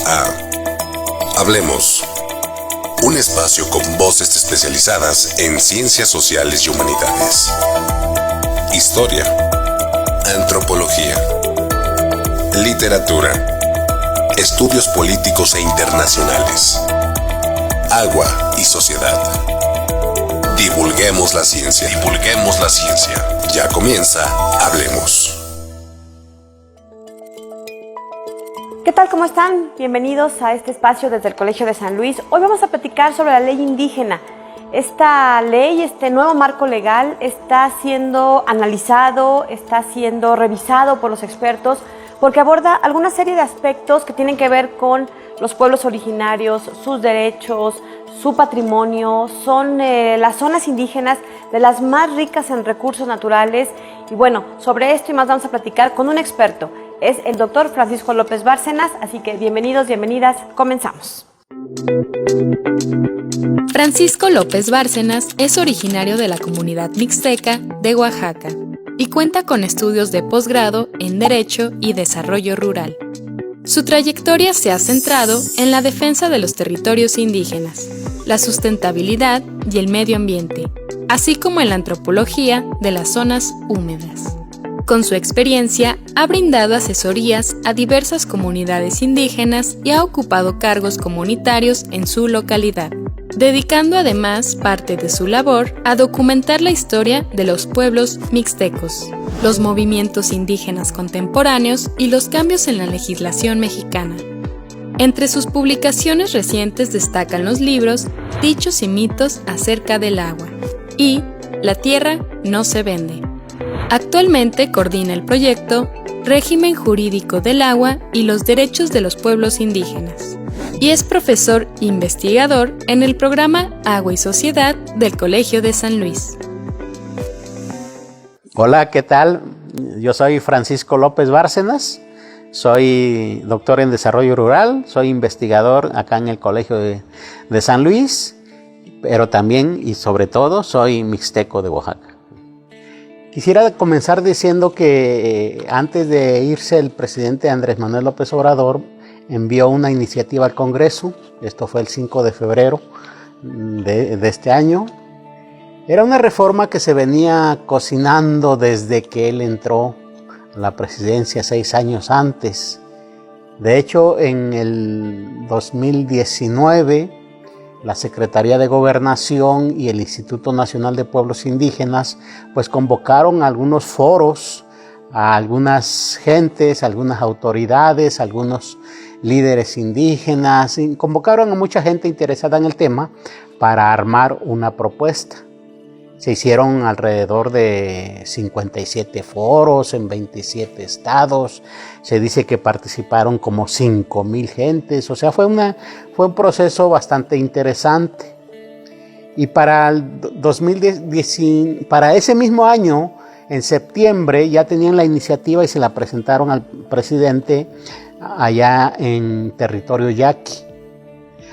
a Hablemos, un espacio con voces especializadas en ciencias sociales y humanidades, historia, antropología, literatura, estudios políticos e internacionales, agua y sociedad. Divulguemos la ciencia. Divulguemos la ciencia. Ya comienza Hablemos. ¿Qué tal? ¿Cómo están? Bienvenidos a este espacio desde el Colegio de San Luis. Hoy vamos a platicar sobre la ley indígena. Esta ley, este nuevo marco legal está siendo analizado, está siendo revisado por los expertos porque aborda alguna serie de aspectos que tienen que ver con los pueblos originarios, sus derechos, su patrimonio. Son las zonas indígenas de las más ricas en recursos naturales. Y bueno, sobre esto y más vamos a platicar con un experto. Es el doctor Francisco López Bárcenas, así que bienvenidos, bienvenidas, comenzamos. Francisco López Bárcenas es originario de la comunidad mixteca de Oaxaca y cuenta con estudios de posgrado en Derecho y Desarrollo Rural. Su trayectoria se ha centrado en la defensa de los territorios indígenas, la sustentabilidad y el medio ambiente, así como en la antropología de las zonas húmedas. Con su experiencia, ha brindado asesorías a diversas comunidades indígenas y ha ocupado cargos comunitarios en su localidad, dedicando además parte de su labor a documentar la historia de los pueblos mixtecos, los movimientos indígenas contemporáneos y los cambios en la legislación mexicana. Entre sus publicaciones recientes destacan los libros Dichos y mitos acerca del agua y La tierra no se vende. Actualmente coordina el proyecto Régimen Jurídico del Agua y los Derechos de los Pueblos Indígenas y es profesor investigador en el programa Agua y Sociedad del Colegio de San Luis. Hola, ¿qué tal? Yo soy Francisco López Bárcenas, soy doctor en Desarrollo Rural, soy investigador acá en el Colegio de San Luis, pero también y sobre todo soy mixteco de Oaxaca. Quisiera comenzar diciendo que antes de irse el presidente Andrés Manuel López Obrador envió una iniciativa al Congreso, esto fue el 5 de febrero de este año. Era una reforma que se venía cocinando desde que él entró a la presidencia 6 años antes. De hecho, en el 2019, la Secretaría de Gobernación y el Instituto Nacional de Pueblos Indígenas pues convocaron a algunos foros, a algunas gentes, a algunas autoridades, a algunos líderes indígenas, y convocaron a mucha gente interesada en el tema para armar una propuesta. Se hicieron alrededor de 57 foros en 27 estados. Se dice que participaron como 5,000 gentes. O sea, fue un proceso bastante interesante. Y para para ese mismo año, en septiembre, ya tenían la iniciativa y se la presentaron al presidente allá en territorio yaqui.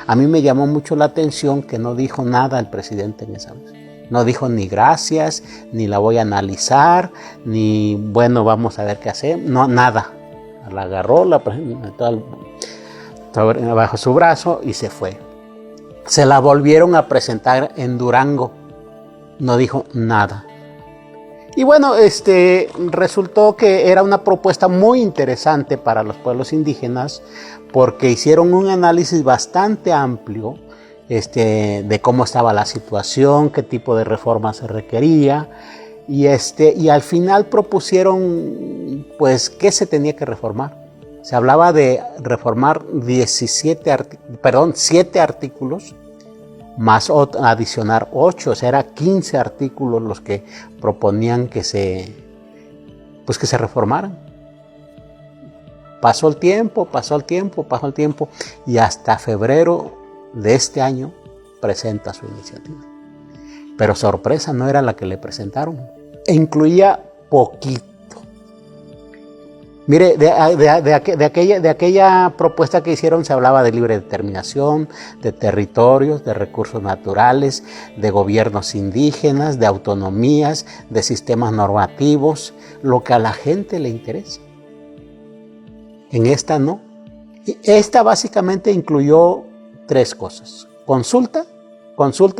A mí me llamó mucho la atención que no dijo nada el presidente en esa vez. No dijo ni gracias, ni la voy a analizar, ni bueno, vamos a ver qué hacer. No, nada. La agarró, la presentó bajo su brazo y se fue. Se la volvieron a presentar en Durango. No dijo nada. Y bueno, resultó que era una propuesta muy interesante para los pueblos indígenas porque hicieron un análisis bastante amplio de cómo estaba la situación, qué tipo de reforma se requería y al final propusieron pues qué se tenía que reformar. Se hablaba de reformar 7 artículos más adicionar 8, o sea, eran 15 artículos los que proponían que se reformaran. Pasó el tiempo y hasta febrero de este año presenta su iniciativa. Pero sorpresa, no era la que le presentaron. E incluía poquito. Mire, de aquella propuesta que hicieron se hablaba de libre determinación, de territorios, de recursos naturales, de gobiernos indígenas, de autonomías, de sistemas normativos, lo que a la gente le interesa. En esta no. Y esta básicamente incluyó 3 cosas: consulta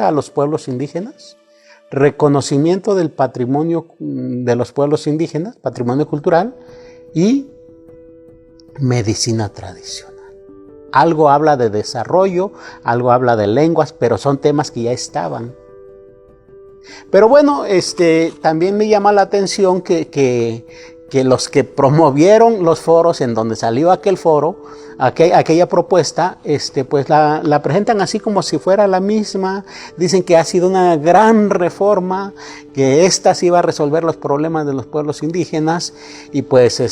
a los pueblos indígenas, reconocimiento del patrimonio de los pueblos indígenas, patrimonio cultural, y medicina tradicional. Algo habla de desarrollo, algo habla de lenguas, pero son temas que ya estaban. Pero bueno, también me llama la atención que los que promovieron los foros en donde salió aquel foro, aquella propuesta, pues la presentan así como si fuera la misma. Dicen que ha sido una gran reforma, que esta sí va a resolver los problemas de los pueblos indígenas, y pues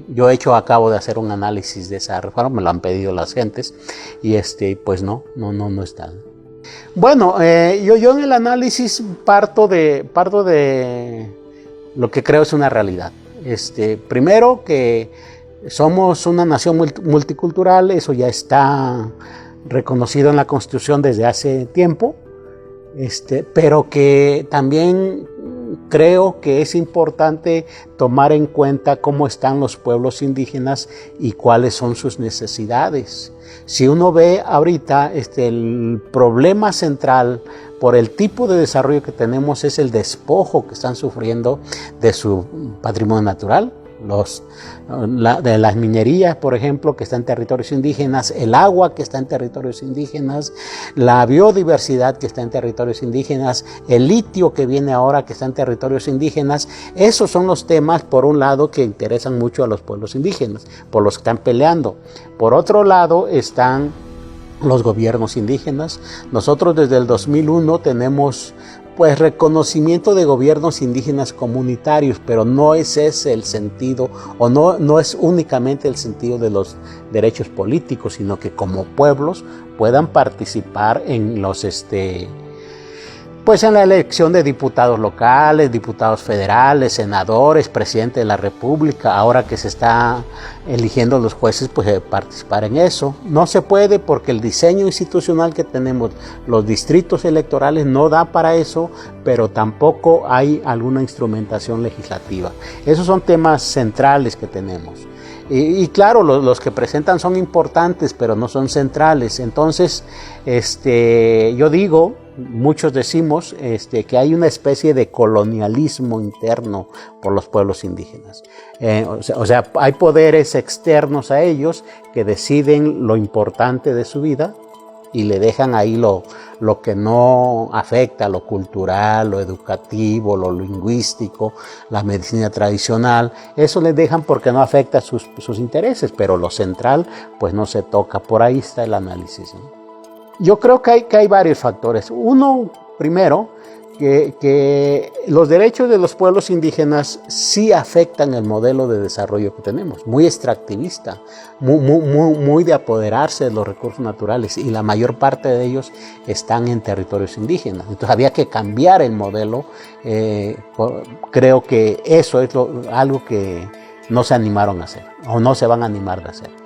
yo acabo de hacer un análisis de esa reforma, me lo han pedido las gentes, y pues no está. Bueno, yo en el análisis parto de lo que creo es una realidad. Primero, que somos una nación multicultural, eso ya está reconocido en la Constitución desde hace tiempo, pero que también creo que es importante tomar en cuenta cómo están los pueblos indígenas y cuáles son sus necesidades. Si uno ve ahorita, el problema central por el tipo de desarrollo que tenemos es el despojo que están sufriendo de su patrimonio natural, de las minerías, por ejemplo, que están en territorios indígenas, el agua que está en territorios indígenas, la biodiversidad que está en territorios indígenas, el litio que viene ahora que está en territorios indígenas. Esos son los temas, por un lado, que interesan mucho a los pueblos indígenas, por los que están peleando. Por otro lado, están los gobiernos indígenas. Nosotros desde el 2001 tenemos pues reconocimiento de gobiernos indígenas comunitarios, pero no es ese el sentido, o no es únicamente el sentido de los derechos políticos, sino que como pueblos puedan participar en pues en la elección de diputados locales, diputados federales, senadores, presidente de la República. Ahora que se está eligiendo los jueces, pues participar en eso. No se puede porque el diseño institucional que tenemos, los distritos electorales, no da para eso, pero tampoco hay alguna instrumentación legislativa. Esos son temas centrales que tenemos. Y claro, los que presentan son importantes, pero no son centrales. Entonces, yo digo, muchos decimos que hay una especie de colonialismo interno por los pueblos indígenas. O sea, hay poderes externos a ellos que deciden lo importante de su vida y le dejan ahí lo que no afecta, lo cultural, lo educativo, lo lingüístico, la medicina tradicional. Eso les dejan porque no afecta sus intereses, pero lo central pues no se toca. Por ahí está el análisis, ¿no? Yo creo que hay varios factores. Uno, primero, que los derechos de los pueblos indígenas sí afectan el modelo de desarrollo que tenemos, muy extractivista, muy de apoderarse de los recursos naturales, y la mayor parte de ellos están en territorios indígenas. Entonces había que cambiar el modelo. Creo que eso es algo que no se animaron a hacer, o no se van a animar a hacer.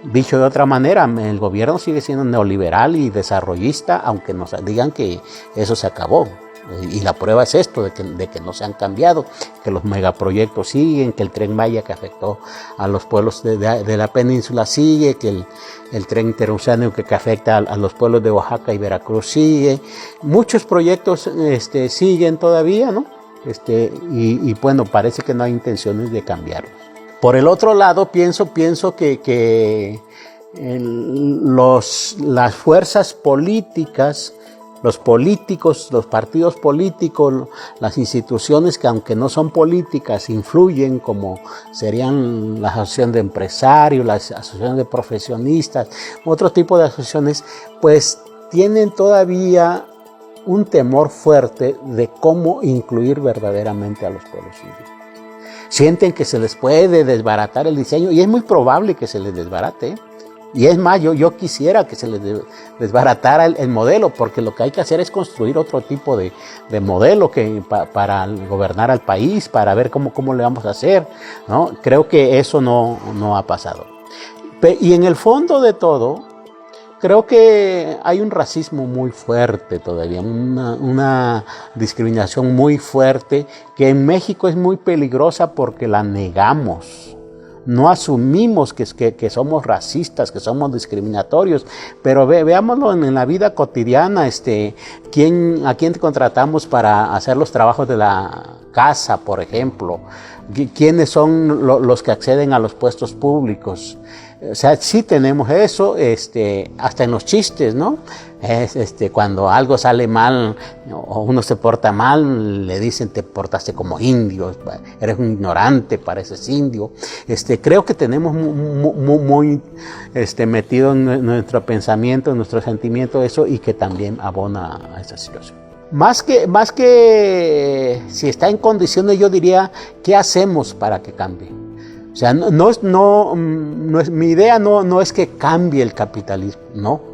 Dicho de otra manera, el gobierno sigue siendo neoliberal y desarrollista, aunque nos digan que eso se acabó. Y la prueba es esto, de que no se han cambiado, que los megaproyectos siguen, que el Tren Maya que afectó a los pueblos de la península sigue, que el tren interoceánico que afecta a los pueblos de Oaxaca y Veracruz sigue. Muchos proyectos siguen todavía, ¿no? Y bueno, parece que no hay intenciones de cambiarlos. Por el otro lado, pienso que las fuerzas políticas, los políticos, los partidos políticos, las instituciones que aunque no son políticas influyen, como serían la asociación de empresarios, las asociaciones de profesionistas, otro tipo de asociaciones, pues tienen todavía un temor fuerte de cómo incluir verdaderamente a los pueblos indígenas. Sienten que se les puede desbaratar el diseño, y es muy probable que se les desbarate. Y es más, yo quisiera que se les desbaratara el modelo, porque lo que hay que hacer es construir otro tipo de modelo para gobernar al país, para ver cómo le vamos a hacer, ¿no? Creo que eso no ha pasado. Y en el fondo de todo, creo que hay un racismo muy fuerte todavía, una discriminación muy fuerte, que en México es muy peligrosa porque la negamos. no asumimos que somos racistas, que somos discriminatorios, pero veámoslo en la vida cotidiana, ¿a quién contratamos para hacer los trabajos de la casa, por ejemplo? ¿Quiénes son los que acceden a los puestos públicos? O sea, sí tenemos eso, hasta en los chistes, ¿no? Cuando algo sale mal o uno se porta mal, le dicen te portaste como indio, eres un ignorante, pareces indio. Creo que tenemos muy metido en nuestro pensamiento, en nuestro sentimiento eso, y que también abona a esa situación. Más que si está en condiciones, yo diría, ¿qué hacemos para que cambie? O sea, mi idea no es que cambie el capitalismo, no.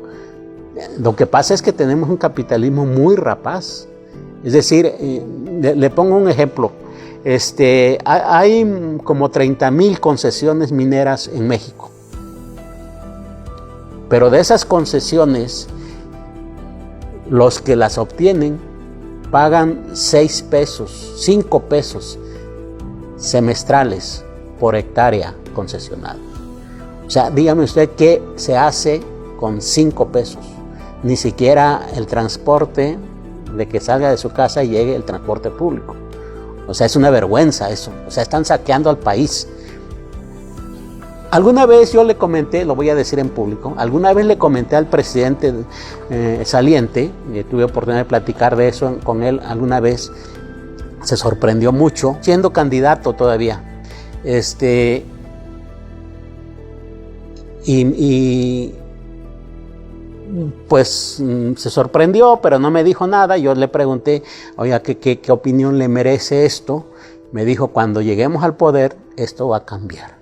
Lo que pasa es que tenemos un capitalismo muy rapaz. Es decir, le pongo un ejemplo. Hay como 30,000 concesiones mineras en México. Pero de esas concesiones, los que las obtienen pagan 6 pesos, 5 pesos semestrales por hectárea concesionada. O sea, dígame usted qué se hace con 5 pesos. Ni siquiera el transporte de que salga de su casa y llegue el transporte público. O sea, es una vergüenza eso. O sea, están saqueando al país. Alguna vez yo le comenté, lo voy a decir en público, alguna vez le comenté al presidente saliente, tuve oportunidad de platicar de eso con él alguna vez, se sorprendió mucho, siendo candidato todavía. Pues se sorprendió, pero no me dijo nada. Yo le pregunté, oiga, ¿qué opinión le merece esto? Me dijo, cuando lleguemos al poder, esto va a cambiar.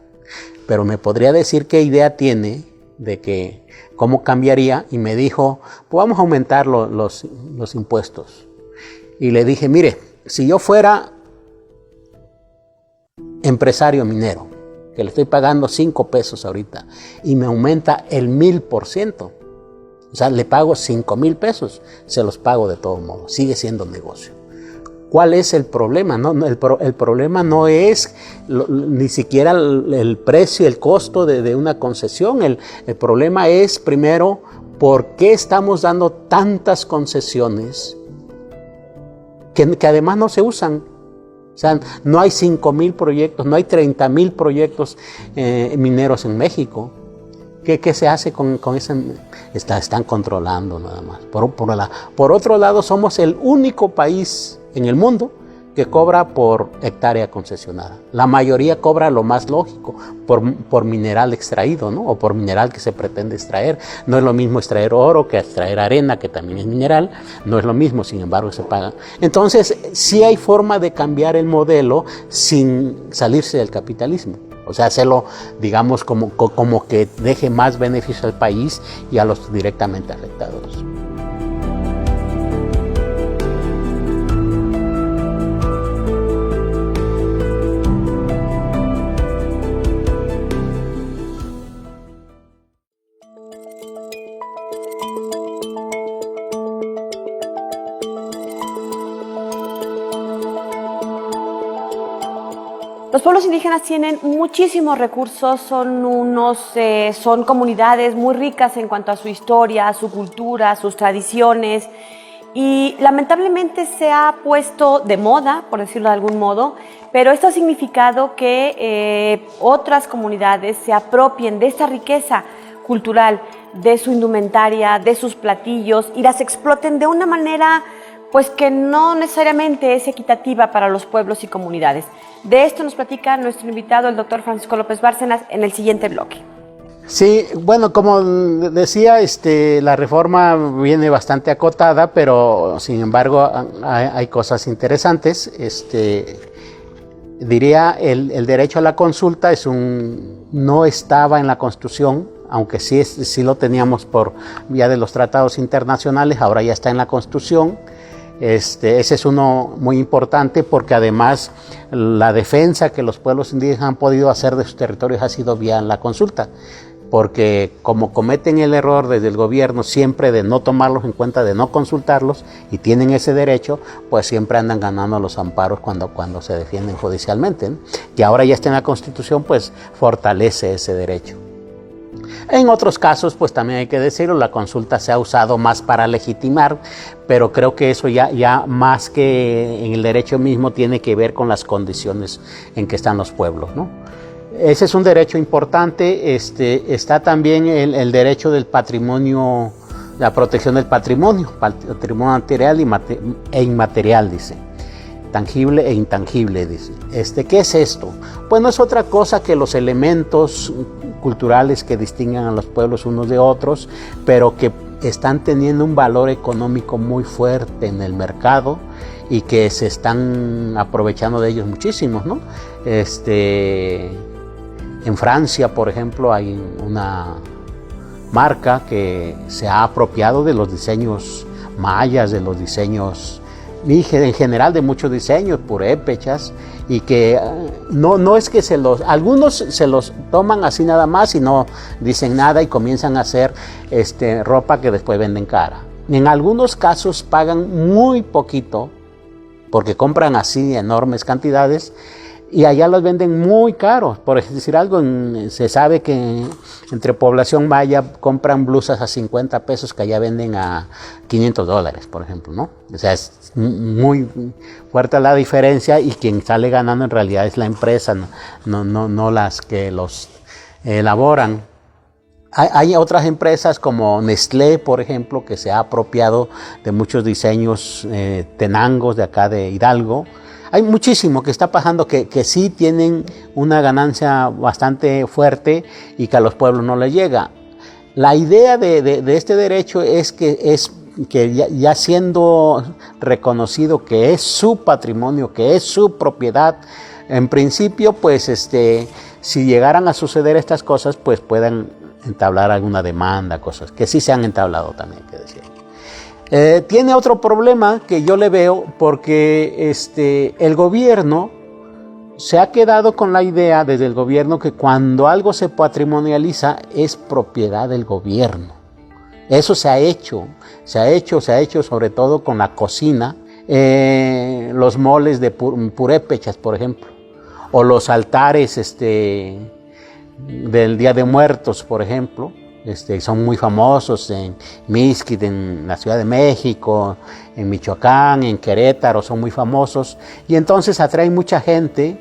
Pero me podría decir qué idea tiene de que cómo cambiaría, y me dijo, pues vamos a aumentar los impuestos. Y le dije, mire, si yo fuera empresario minero, que le estoy pagando 5 pesos ahorita, y me aumenta el 1000%, o sea, le pago 5,000 pesos, se los pago de todos modos, sigue siendo negocio. ¿Cuál es el problema? El problema no es ni siquiera el precio, el costo de una concesión. El problema es, primero, ¿por qué estamos dando tantas concesiones que además no se usan? O sea, no hay 5,000 proyectos, no hay 30,000 proyectos mineros en México. ¿Qué se hace con eso? Están controlando nada más. Por otro lado, somos el único país en el mundo que cobra por hectárea concesionada. La mayoría cobra lo más lógico, por mineral extraído, ¿no? O por mineral que se pretende extraer. No es lo mismo extraer oro que extraer arena, que también es mineral. No es lo mismo, sin embargo, se paga. Entonces, sí hay forma de cambiar el modelo sin salirse del capitalismo. O sea, hacerlo, digamos, como que deje más beneficio al país y a los directamente afectados. Los pueblos indígenas tienen muchísimos recursos, son comunidades muy ricas en cuanto a su historia, su cultura, sus tradiciones, y lamentablemente se ha puesto de moda, por decirlo de algún modo, pero esto ha significado que otras comunidades se apropien de esta riqueza cultural, de su indumentaria, de sus platillos, y las exploten de una manera pues que no necesariamente es equitativa para los pueblos y comunidades. De esto nos platica nuestro invitado, el doctor Francisco López Bárcenas, en el siguiente bloque. Sí, bueno, como decía, la reforma viene bastante acotada, pero sin embargo hay cosas interesantes. Diría, el derecho a la consulta no estaba en la Constitución, aunque sí lo teníamos por vía de los tratados internacionales, ahora ya está en la Constitución. Ese es uno muy importante, porque además la defensa que los pueblos indígenas han podido hacer de sus territorios ha sido vía la consulta. porque como cometen el error desde el gobierno siempre de no tomarlos en cuenta, de no consultarlos, y tienen ese derecho, pues siempre andan ganando los amparos cuando se defienden judicialmente, ¿no? Y ahora ya está en la Constitución, pues fortalece ese derecho. En otros casos, pues también hay que decirlo, la consulta se ha usado más para legitimar, pero creo que eso ya más que en el derecho mismo tiene que ver con las condiciones en que están los pueblos, ¿no? Ese es un derecho importante. Está también el derecho del patrimonio, la protección del patrimonio material e inmaterial, dice. Tangible e intangible, dice. ¿Qué es esto? Pues no es otra cosa que los elementos culturales que distinguen a los pueblos unos de otros, pero que están teniendo un valor económico muy fuerte en el mercado y que se están aprovechando de ellos muchísimos, ¿no? En Francia, por ejemplo, hay una marca que se ha apropiado de los diseños mayas, de los diseños en general, de muchos diseños purépechas, y que no es que algunos se los toman así nada más y no dicen nada y comienzan a hacer ropa que después venden cara. En algunos casos pagan muy poquito porque compran así enormes cantidades y allá los venden muy caros. Por decir algo, se sabe que entre población maya compran blusas a 50 pesos que allá venden a $500, por ejemplo, ¿no? O sea, es muy fuerte la diferencia, y quien sale ganando en realidad es la empresa, no las que los elaboran. Hay otras empresas como Nestlé, por ejemplo, que se ha apropiado de muchos diseños tenangos de acá de Hidalgo. Hay muchísimo que está pasando que sí tienen una ganancia bastante fuerte y que a los pueblos no les llega. La idea de este derecho es que ya siendo reconocido que es su patrimonio, que es su propiedad, en principio, pues si llegaran a suceder estas cosas, pues puedan entablar alguna demanda, cosas que sí se han entablado también, hay que decir. Tiene otro problema que yo le veo, porque el gobierno se ha quedado con la idea desde el gobierno que cuando algo se patrimonializa es propiedad del gobierno. Eso se ha hecho sobre todo con la cocina, los moles de purépechas, por ejemplo, o los altares del Día de Muertos, por ejemplo. Son muy famosos en Mixquic, en la Ciudad de México, en Michoacán, en Querétaro, son muy famosos, y entonces atraen mucha gente,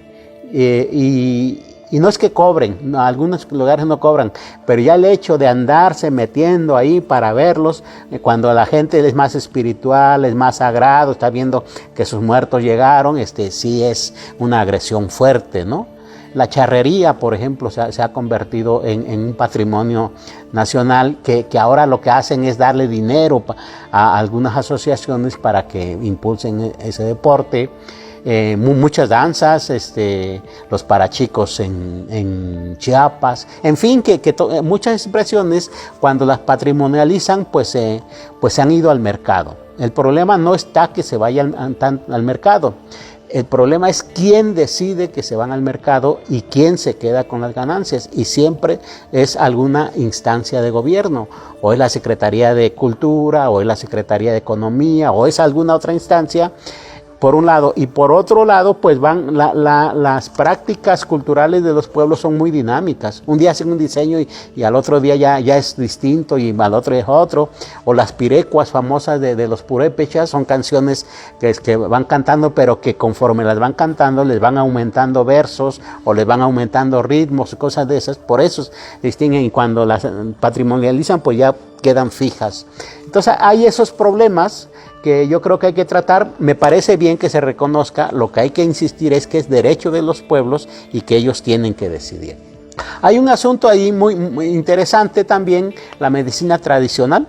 y no es que cobren, no, algunos lugares no cobran, pero ya el hecho de andarse metiendo ahí para verlos, cuando la gente es más espiritual, es más sagrado, está viendo que sus muertos llegaron, sí es una agresión fuerte, ¿no? La charrería, por ejemplo, se ha convertido en un patrimonio nacional que ahora lo que hacen es darle dinero a algunas asociaciones para que impulsen ese deporte. Muchas danzas, los parachicos en Chiapas, en fin, muchas expresiones cuando las patrimonializan pues se han ido al mercado. El problema no está que se vayan al mercado. El problema es quién decide que se van al mercado y quién se queda con las ganancias, y siempre es alguna instancia de gobierno, o es la Secretaría de Cultura, o es la Secretaría de Economía, o es alguna otra instancia, por un lado, y por otro lado, pues las prácticas culturales de los pueblos son muy dinámicas. Un día hacen un diseño y al otro día ya es distinto, y al otro es otro. O las pirecuas famosas de los purépechas son canciones que van cantando, pero que conforme las van cantando les van aumentando versos o les van aumentando ritmos y cosas de esas. Por eso se distinguen, y cuando las patrimonializan pues ya quedan fijas. Entonces hay esos problemas que yo creo que hay que tratar. Me parece bien que se reconozca. Lo que hay que insistir es que es derecho de los pueblos y que ellos tienen que decidir. Hay un asunto ahí muy interesante también, la medicina tradicional.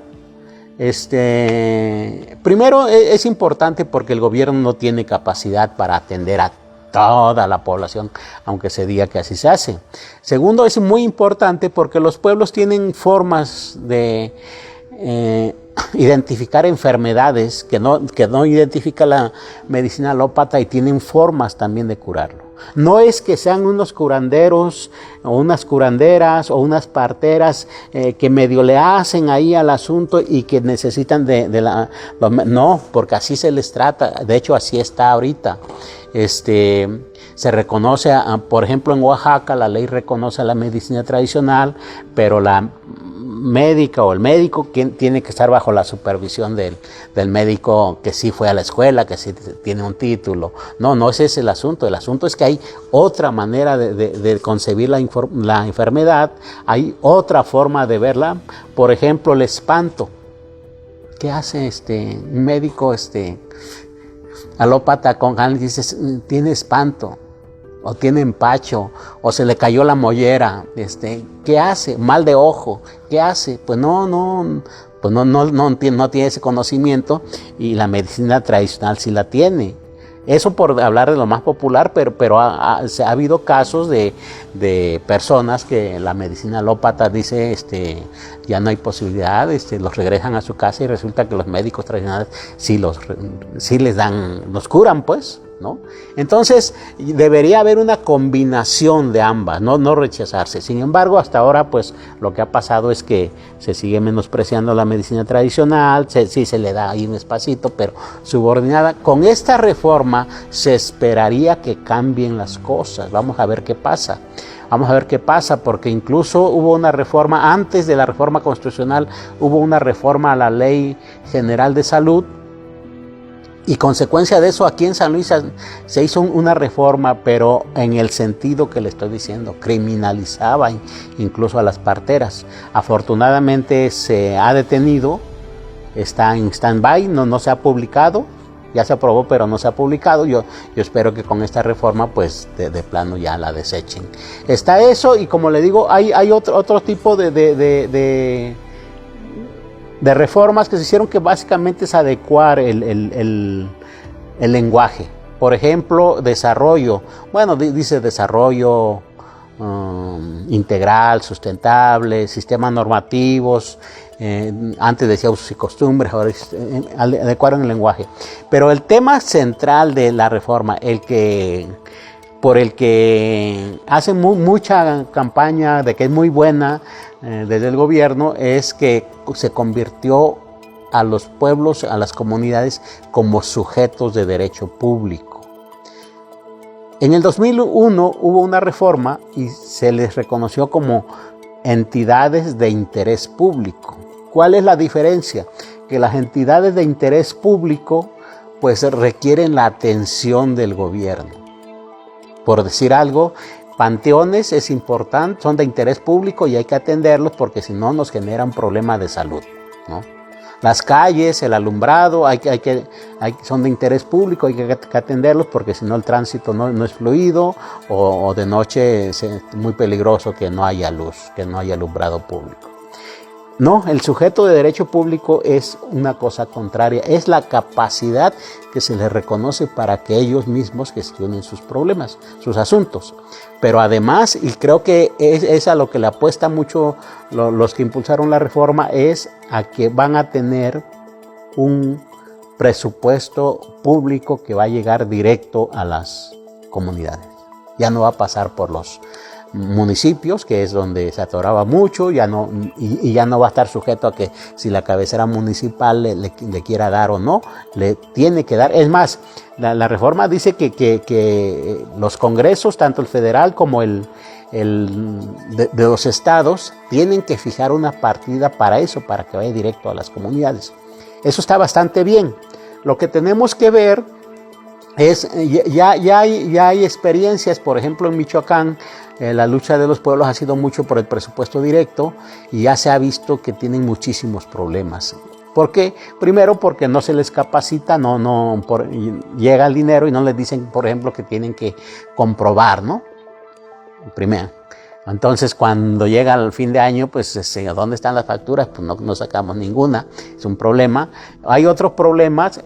Primero es importante porque el gobierno no tiene capacidad para atender a toda la población, aunque se diga que así se hace. Segundo, es muy importante porque los pueblos tienen formas de identificar enfermedades que no identifica la medicina alópata, y tienen formas también de curarlo. No es que sean unos curanderos o unas curanderas o unas parteras que medio le hacen ahí al asunto y que necesitan no, porque así se les trata. De hecho, así está ahorita. Se reconoce, por ejemplo, en Oaxaca la ley reconoce a la medicina tradicional, pero la médica o el médico tiene que estar bajo la supervisión del médico que sí fue a la escuela, que sí tiene un título. No ese es el asunto. El asunto es que hay otra manera de concebir la enfermedad, hay otra forma de verla. Por ejemplo, el espanto. ¿Qué hace un médico alópata con alguien? Dice, tiene espanto, o tiene empacho, o se le cayó la mollera, ¿qué hace? Mal de ojo, ¿qué hace? Pues no tiene ese conocimiento, y la medicina tradicional sí la tiene. Eso por hablar de lo más popular, pero ha habido casos de personas que la medicina alópata dice ya no hay posibilidad, los regresan a su casa y resulta que los médicos tradicionales sí los curan, pues, ¿no? Entonces debería haber una combinación de ambas, no rechazarse. Sin embargo, hasta ahora pues lo que ha pasado es que se sigue menospreciando la medicina tradicional, sí se le da ahí un espacito, pero subordinada. Con esta reforma se esperaría que cambien las cosas. Vamos a ver qué pasa. Porque incluso hubo una reforma, antes de la reforma constitucional, hubo una reforma a la Ley General de Salud. Y consecuencia de eso, aquí en San Luis se hizo una reforma, pero en el sentido que le estoy diciendo, criminalizaba incluso a las parteras. Afortunadamente se ha detenido, está en stand-by, no se ha publicado, ya se aprobó, pero no se ha publicado. Yo espero que con esta reforma, pues de plano ya la desechen. Está eso, y como le digo, hay otro tipo de reformas que se hicieron, que básicamente es adecuar el lenguaje. Por ejemplo, desarrollo. Bueno, dice desarrollo integral, sustentable, sistemas normativos. Antes decía usos y costumbres, ahora adecuaron el lenguaje. Pero el tema central de la reforma, por el que hace mucha campaña de que es muy buena desde el gobierno, es que se convirtió a los pueblos, a las comunidades, como sujetos de derecho público. En el 2001 hubo una reforma y se les reconoció como entidades de interés público. ¿Cuál es la diferencia? Que las entidades de interés público pues requieren la atención del gobierno. Por decir algo, panteones es importante, son de interés público y hay que atenderlos porque si no nos generan problemas de salud, ¿no? Las calles, el alumbrado, son de interés público, hay que atenderlos porque si no el tránsito no es fluido, o de noche es muy peligroso que no haya luz, que no haya alumbrado público. No, el sujeto de derecho público es una cosa contraria, es la capacidad que se les reconoce para que ellos mismos gestionen sus problemas, sus asuntos. Pero además, y creo que es a lo que le apuesta mucho los que impulsaron la reforma, es a que van a tener un presupuesto público que va a llegar directo a las comunidades. Ya no va a pasar por los municipios, que es donde se atoraba mucho, ya no va a estar sujeto a que si la cabecera municipal le quiera dar o no, le tiene que dar. Es más, la reforma dice que los congresos, tanto el federal como de los estados, tienen que fijar una partida para eso, para que vaya directo a las comunidades. Eso está bastante bien. Lo que tenemos que ver es, ya hay experiencias, por ejemplo en Michoacán, la lucha de los pueblos ha sido mucho por el presupuesto directo y ya se ha visto que tienen muchísimos problemas. ¿Por qué? Primero porque no se les capacita, llega el dinero y no les dicen, por ejemplo, que tienen que comprobar, ¿no? Primero. Entonces, cuando llega el fin de año, pues, ¿dónde están las facturas? Pues no sacamos ninguna, es un problema. Hay otros problemas,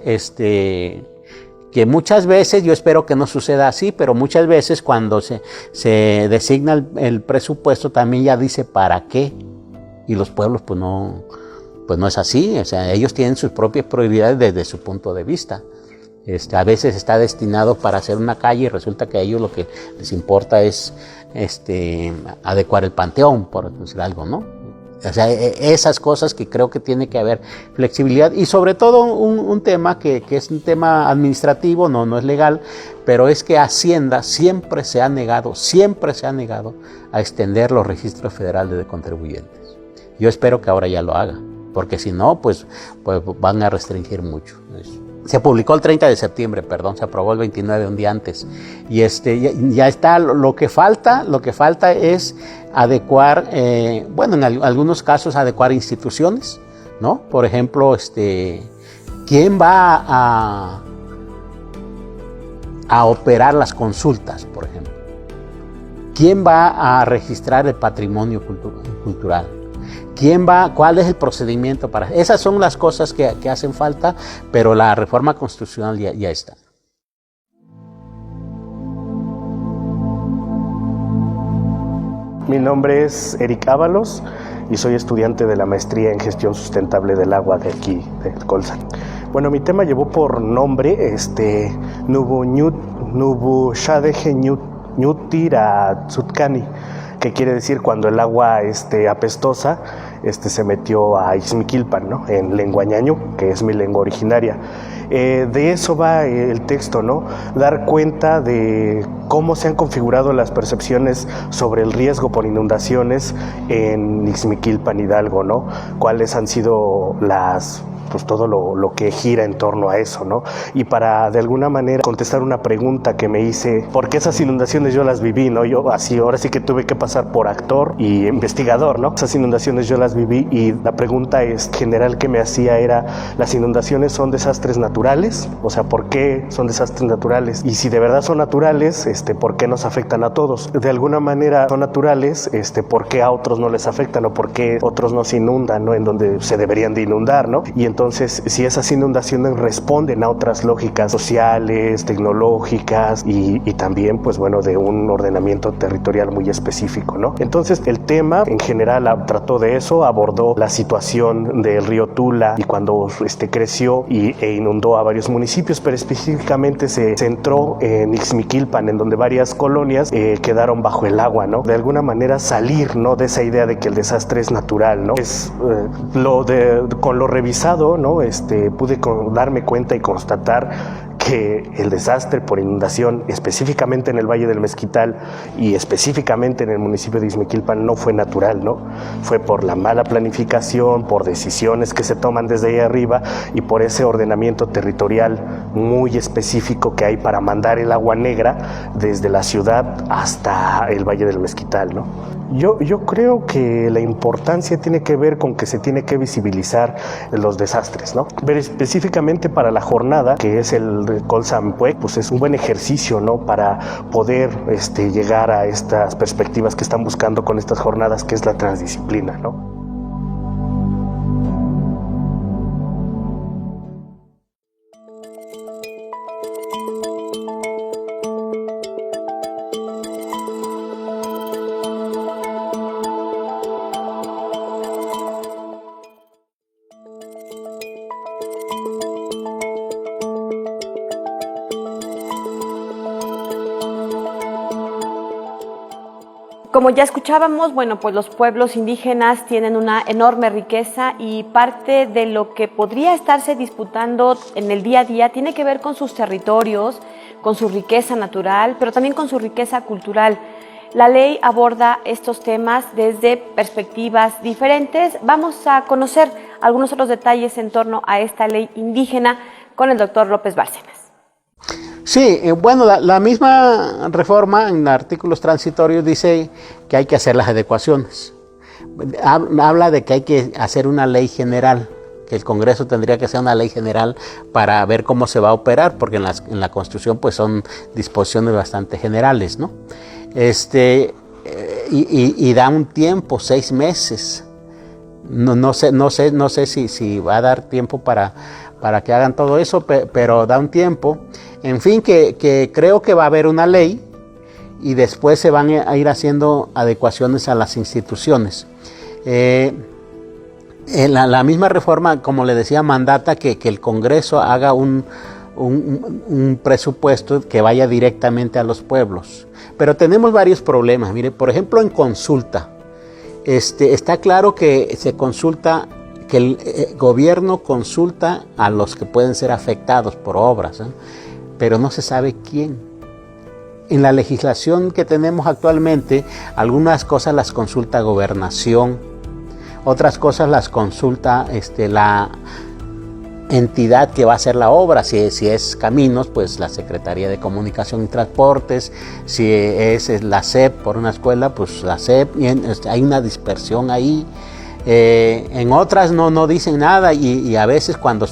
que muchas veces, yo espero que no suceda así, pero muchas veces cuando se designa el presupuesto también ya dice para qué, y los pueblos pues no es así, o sea, ellos tienen sus propias prioridades desde su punto de vista. A veces está destinado para hacer una calle y resulta que a ellos lo que les importa es adecuar el panteón, por decir algo, ¿no? O sea, esas cosas que creo que tiene que haber flexibilidad y sobre todo un tema que es un tema administrativo, no es legal, pero es que Hacienda siempre se ha negado a extender los registros federales de contribuyentes. Yo espero que ahora ya lo haga, porque si no, pues van a restringir mucho. Se publicó el 30 de septiembre, se aprobó el 29, un día antes. Y ya está, lo que falta es adecuar, en algunos casos adecuar instituciones, ¿no? Por ejemplo, ¿quién va a operar las consultas, por ejemplo? ¿Quién va a registrar el patrimonio cultural? ¿Cuál es el procedimiento para...? Esas son las cosas que hacen falta, pero la reforma constitucional ya está. Mi nombre es Eric Ábalos y soy estudiante de la maestría en gestión sustentable del agua de aquí, del Colsan. Bueno, mi tema llevó por nombre Nubu Shadeje Ñutira Tsutkani, que quiere decir cuando el agua apestosa se metió a Ixmiquilpan, ¿no? En lengua ñañú, que es mi lengua originaria. De eso va el texto, ¿no? Dar cuenta de cómo se han configurado las percepciones sobre el riesgo por inundaciones en Ixmiquilpan, Hidalgo, ¿no? Cuáles han sido todo lo que gira en torno a eso, ¿no? Y para de alguna manera contestar una pregunta que me hice, porque esas inundaciones yo las viví, ¿no? Ahora sí que tuve que pasar por actor y investigador, ¿no? Esas inundaciones yo las viví y la pregunta general que me hacía era, ¿las inundaciones son desastres naturales? O sea, ¿por qué son desastres naturales? Y si de verdad son naturales, ¿por qué nos afectan a todos? De alguna manera son naturales, ¿por qué a otros no les afectan o por qué otros no se inundan, ¿no? En donde se deberían de inundar, ¿no? Y entonces, si esas inundaciones responden a otras lógicas sociales, tecnológicas y también, de un ordenamiento territorial muy específico, ¿no? Entonces, el tema en general trató de eso, abordó la situación del río Tula y cuando creció e inundó a varios municipios, pero específicamente se centró en Ixmiquilpan, en donde varias colonias quedaron bajo el agua, ¿no? De alguna manera salir, ¿no? De esa idea de que el desastre es natural, ¿no? Con lo revisado, ¿no? Pude darme cuenta y constatar que el desastre por inundación, específicamente en el Valle del Mezquital y específicamente en el municipio de Ixmiquilpan, no fue natural, ¿no? Fue por la mala planificación, por decisiones que se toman desde ahí arriba y por ese ordenamiento territorial muy específico que hay para mandar el agua negra desde la ciudad hasta el Valle del Mezquital, ¿no? Yo creo que la importancia tiene que ver con que se tiene que visibilizar los desastres, ¿no? Pero específicamente para la jornada, que es el Colsampuec, pues es un buen ejercicio, ¿no? Para poder llegar a estas perspectivas que están buscando con estas jornadas, que es la transdisciplina, ¿no? Como ya escuchábamos, pues los pueblos indígenas tienen una enorme riqueza y parte de lo que podría estarse disputando en el día a día tiene que ver con sus territorios, con su riqueza natural, pero también con su riqueza cultural. La ley aborda estos temas desde perspectivas diferentes. Vamos a conocer algunos otros detalles en torno a esta ley indígena con el doctor López Bárcenas. Sí, la misma reforma en artículos transitorios dice que hay que hacer las adecuaciones. Habla de que hay que hacer una ley general, que el Congreso tendría que hacer una ley general para ver cómo se va a operar, porque en la Constitución pues son disposiciones bastante generales, ¿no? Y da un tiempo, 6 meses. No sé si va a dar tiempo para que hagan todo eso, pero da un tiempo. En fin, que creo que va a haber una ley y después se van a ir haciendo adecuaciones a las instituciones. La misma reforma, como le decía, mandata que el Congreso haga un presupuesto que vaya directamente a los pueblos. Pero tenemos varios problemas. Mire, por ejemplo, en consulta. Está claro que se consulta, que el gobierno consulta a los que pueden ser afectados por obras, pero no se sabe quién. En la legislación que tenemos actualmente, algunas cosas las consulta Gobernación, otras cosas las consulta la entidad que va a hacer la obra. Si es caminos, pues la Secretaría de Comunicación y Transportes. Si es la SEP por una escuela, pues la SEP. Hay una dispersión ahí. En otras no dicen nada, y a veces cuando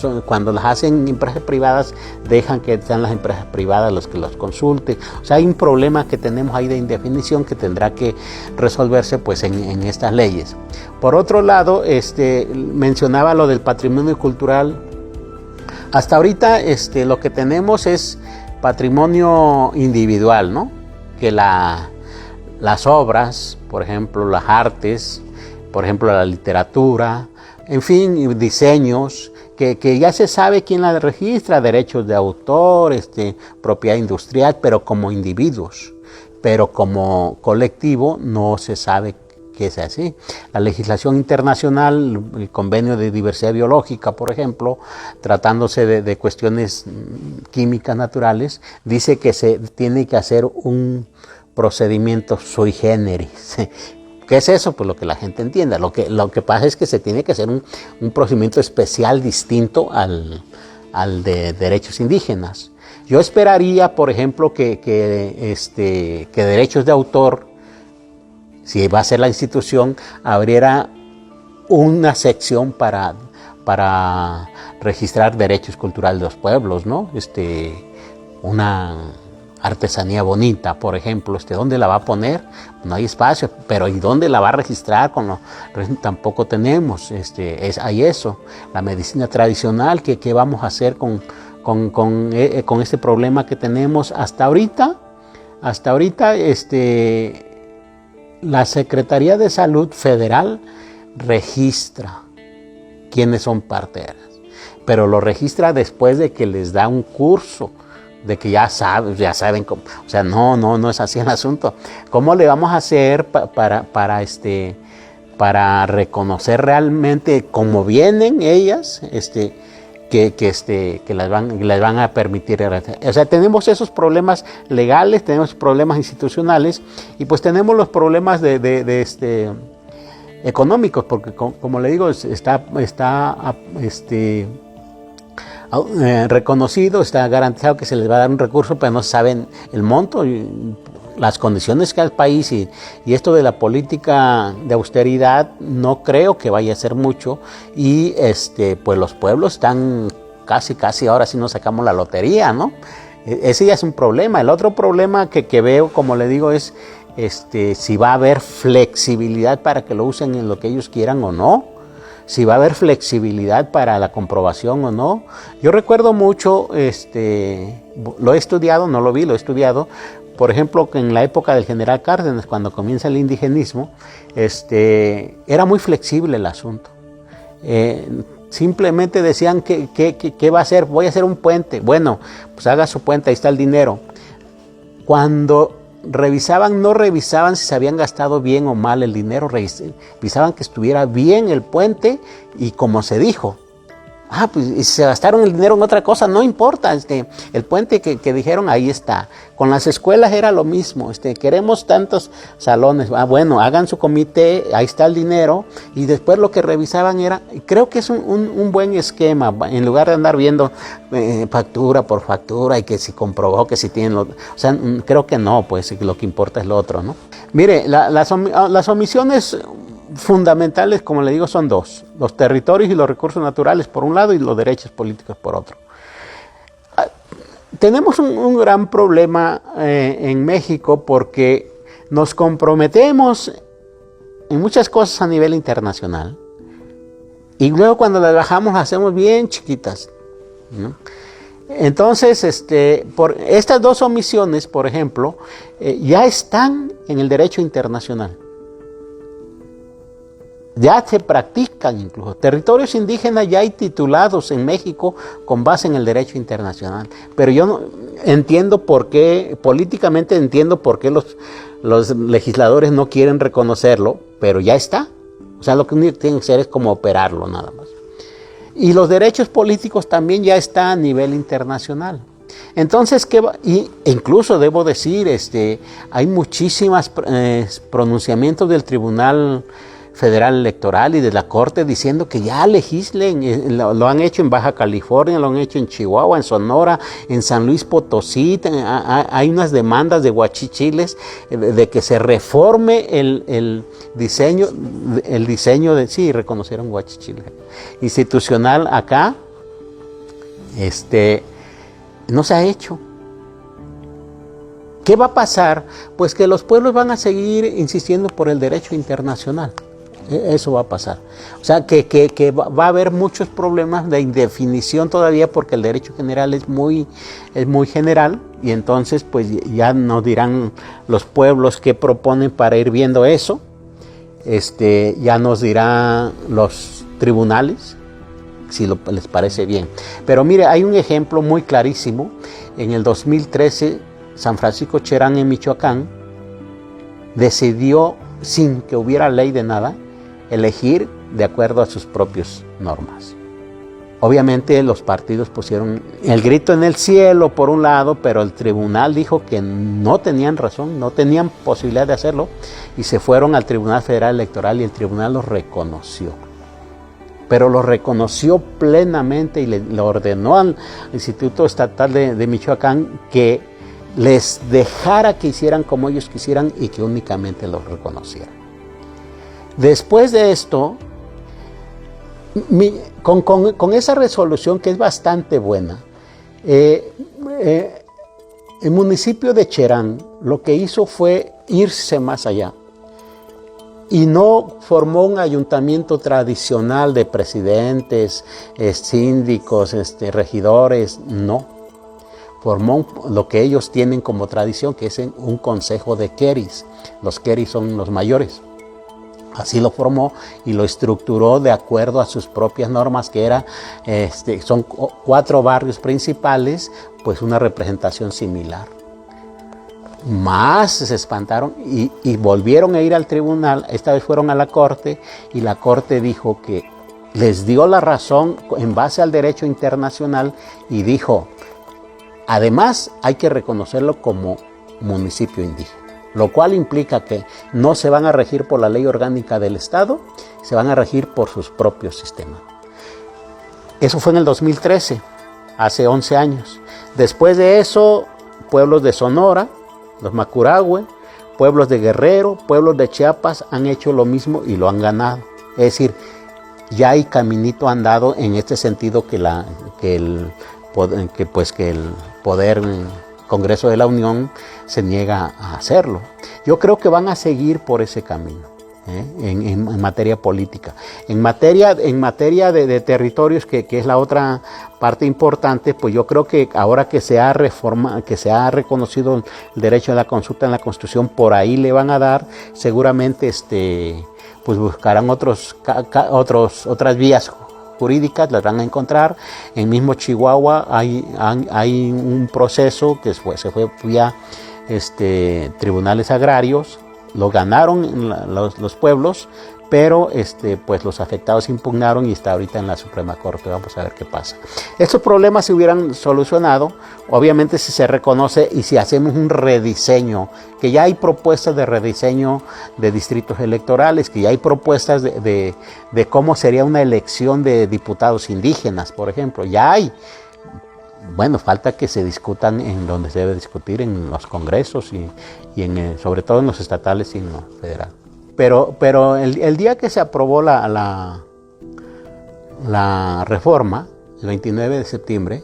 las hacen empresas privadas, dejan que sean las empresas privadas los que los consulten. O sea, hay un problema que tenemos ahí de indefinición que tendrá que resolverse pues en estas leyes. Por otro lado, mencionaba lo del patrimonio cultural. Hasta ahorita lo que tenemos es patrimonio individual, ¿no? Que las obras, por ejemplo, las artes, por ejemplo, la literatura, en fin, diseños, que ya se sabe quién la registra, derechos de autor, propiedad industrial, pero como individuos. Pero como colectivo no se sabe que es así. La legislación internacional, el convenio de diversidad biológica, por ejemplo, tratándose de cuestiones químicas naturales, dice que se tiene que hacer un procedimiento sui generis. ¿Qué es eso? Pues lo que la gente entienda. Lo que pasa es que se tiene que hacer un procedimiento especial distinto al de derechos indígenas. Yo esperaría, por ejemplo, que derechos de autor, si va a ser la institución, abriera una sección para registrar derechos culturales de los pueblos, ¿no? Una artesanía bonita, por ejemplo, ¿dónde la va a poner? No hay espacio, pero ¿y dónde la va a registrar? Tampoco tenemos, hay eso. La medicina tradicional, ¿qué vamos a hacer con este problema que tenemos hasta ahorita? Hasta ahorita, la Secretaría de Salud Federal registra quiénes son parteras, pero lo registra después de que les da un curso, de que ya saben cómo. O sea, no es así el asunto. ¿Cómo le vamos a hacer para reconocer realmente cómo vienen ellas, que les van a permitir? O sea, tenemos esos problemas legales, tenemos problemas institucionales, y pues tenemos los problemas de económicos, porque como le digo, está reconocido, está garantizado que se les va a dar un recurso, pero no saben el monto y las condiciones que hay al país, y esto de la política de austeridad no creo que vaya a ser mucho, y pues los pueblos están casi ahora sí nos sacamos la lotería, ¿no? Ese ya es un problema. El otro problema que veo, como le digo, es si va a haber flexibilidad para que lo usen en lo que ellos quieran o no. Si va a haber flexibilidad para la comprobación o no. Yo recuerdo mucho, lo he estudiado, no lo vi, lo he estudiado, por ejemplo, que en la época del general Cárdenas, cuando comienza el indigenismo, era muy flexible el asunto. Simplemente decían, ¿qué va a hacer? Voy a hacer un puente. Bueno, pues haga su puente, ahí está el dinero. Cuando no revisaban si se habían gastado bien o mal el dinero, revisaban que estuviera bien el puente, y como se dijo, pues si se gastaron el dinero en otra cosa, no importa, el puente que dijeron, ahí está. Con las escuelas era lo mismo, queremos tantos salones, bueno, hagan su comité, ahí está el dinero, y después lo que revisaban era, creo que es un buen esquema, en lugar de andar viendo factura por factura, y que si comprobó, que si tienen, o sea, creo que no, pues lo que importa es lo otro, ¿no? Mire, las omisiones fundamentales, como le digo, son dos: los territorios y los recursos naturales por un lado, y los derechos políticos por otro. Tenemos un gran problema en México, porque nos comprometemos en muchas cosas a nivel internacional, y luego cuando las bajamos las hacemos bien chiquitas, ¿no? Entonces, por estas dos omisiones, por ejemplo, ya están en el derecho internacional. Ya se practican incluso. Territorios indígenas ya hay titulados en México con base en el derecho internacional. Pero yo no entiendo por qué, políticamente entiendo por qué los legisladores no quieren reconocerlo, pero ya está. O sea, lo que uno tiene que hacer es como operarlo nada más. Y los derechos políticos también ya está a nivel internacional. Entonces, e incluso debo decir, hay muchísimos pronunciamientos del Tribunal Federal Electoral y de la Corte diciendo que ya legislen, lo han hecho en Baja California, lo han hecho en Chihuahua, en Sonora, en San Luis Potosí, hay unas demandas de huachichiles de que se reforme el diseño de, sí, reconocieron huachichiles, institucional acá, no se ha hecho. ¿Qué va a pasar? Pues que los pueblos van a seguir insistiendo por el derecho internacional. Eso va a pasar. O sea, que va a haber muchos problemas de indefinición todavía porque el derecho general es muy general y entonces pues ya nos dirán los pueblos qué proponen para ir viendo eso. Ya nos dirán los tribunales si les parece bien. Pero mire, hay un ejemplo muy clarísimo. En el 2013, San Francisco Cherán en Michoacán decidió, sin que hubiera ley de nada, elegir de acuerdo a sus propias normas. Obviamente los partidos pusieron el grito en el cielo por un lado, pero el tribunal dijo que no tenían razón, no tenían posibilidad de hacerlo y se fueron al Tribunal Federal Electoral y el tribunal los reconoció. Pero lo reconoció plenamente y le ordenó al Instituto Estatal de Michoacán que les dejara que hicieran como ellos quisieran y que únicamente los reconocieran. Después de esto, con esa resolución que es bastante buena, el municipio de Cherán lo que hizo fue irse más allá y no formó un ayuntamiento tradicional de presidentes, síndicos, regidores, no. Formó lo que ellos tienen como tradición, que es un consejo de queris. Los queris son los mayores. Así lo formó y lo estructuró de acuerdo a sus propias normas, que son 4 barrios principales, pues una representación similar. Más se espantaron y volvieron a ir al tribunal. Esta vez fueron a la corte y la corte dijo que les dio la razón en base al derecho internacional y dijo, además hay que reconocerlo como municipio indígena. Lo cual implica que no se van a regir por la ley orgánica del Estado, se van a regir por sus propios sistemas. Eso fue en el 2013, hace 11 años. Después de eso, pueblos de Sonora, los Macurahue, pueblos de Guerrero, pueblos de Chiapas han hecho lo mismo y lo han ganado. Es decir, ya hay caminito andado en este sentido que el poder Congreso de la Unión se niega a hacerlo. Yo creo que van a seguir por ese camino en materia política. En materia de territorios, que es la otra parte importante, pues yo creo que ahora que se ha reconocido el derecho a la consulta en la Constitución, por ahí le van a dar, seguramente pues buscarán otras vías jurídicas, las van a encontrar. En mismo Chihuahua hay un proceso que se fue vía tribunales agrarios, lo ganaron los pueblos, pero pues los afectados impugnaron y está ahorita en la Suprema Corte. Vamos a ver qué pasa. Estos problemas se hubieran solucionado, obviamente, si se reconoce y si hacemos un rediseño, que ya hay propuestas de rediseño de distritos electorales, que ya hay propuestas de cómo sería una elección de diputados indígenas, por ejemplo, ya hay. Bueno, falta que se discutan en donde se debe discutir, en los congresos y sobre todo en los estatales y en los federales. Pero el día que se aprobó la reforma, el 29 de septiembre,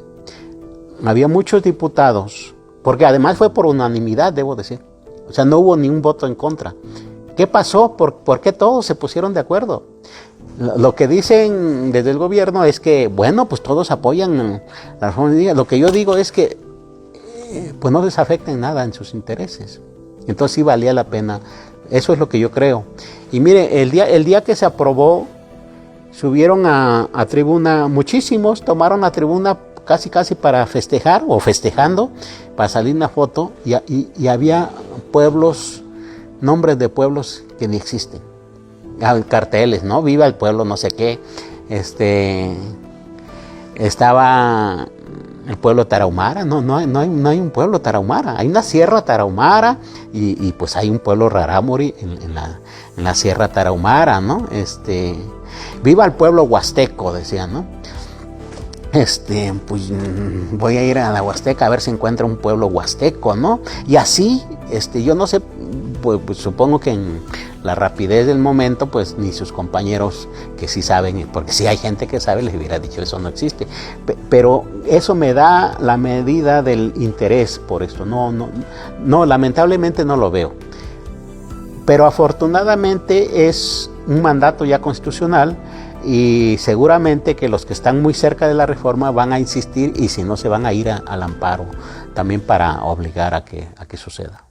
había muchos diputados, porque además fue por unanimidad, debo decir. O sea, no hubo ni un voto en contra. ¿Qué pasó? ¿Por qué todos se pusieron de acuerdo? Lo que dicen desde el gobierno es que, bueno, pues todos apoyan la reforma indígena. Lo que yo digo es que pues no les afecta en nada en sus intereses. Entonces sí valía la pena Eso es lo que yo creo. Y mire, el día que se aprobó, subieron a tribuna muchísimos, tomaron la tribuna casi para festejar o festejando, para salir una foto, y había pueblos, nombres de pueblos que ni existen. Carteles, ¿no? Viva el pueblo, no sé qué. Estaba el pueblo tarahumara, no hay un pueblo tarahumara, hay una sierra tarahumara y pues hay un pueblo rarámuri en la sierra tarahumara, ¿no? Viva el pueblo huasteco, decían, ¿no? Pues voy a ir a la Huasteca a ver si encuentro un pueblo huasteco, ¿no? Y así, yo no sé, pues supongo que en la rapidez del momento, pues ni sus compañeros que sí saben, porque si hay gente que sabe, les hubiera dicho eso no existe. Pero eso me da la medida del interés por esto. No, lamentablemente no lo veo. Pero afortunadamente es un mandato ya constitucional y seguramente que los que están muy cerca de la reforma van a insistir y si no se van a ir al amparo también para obligar a que suceda.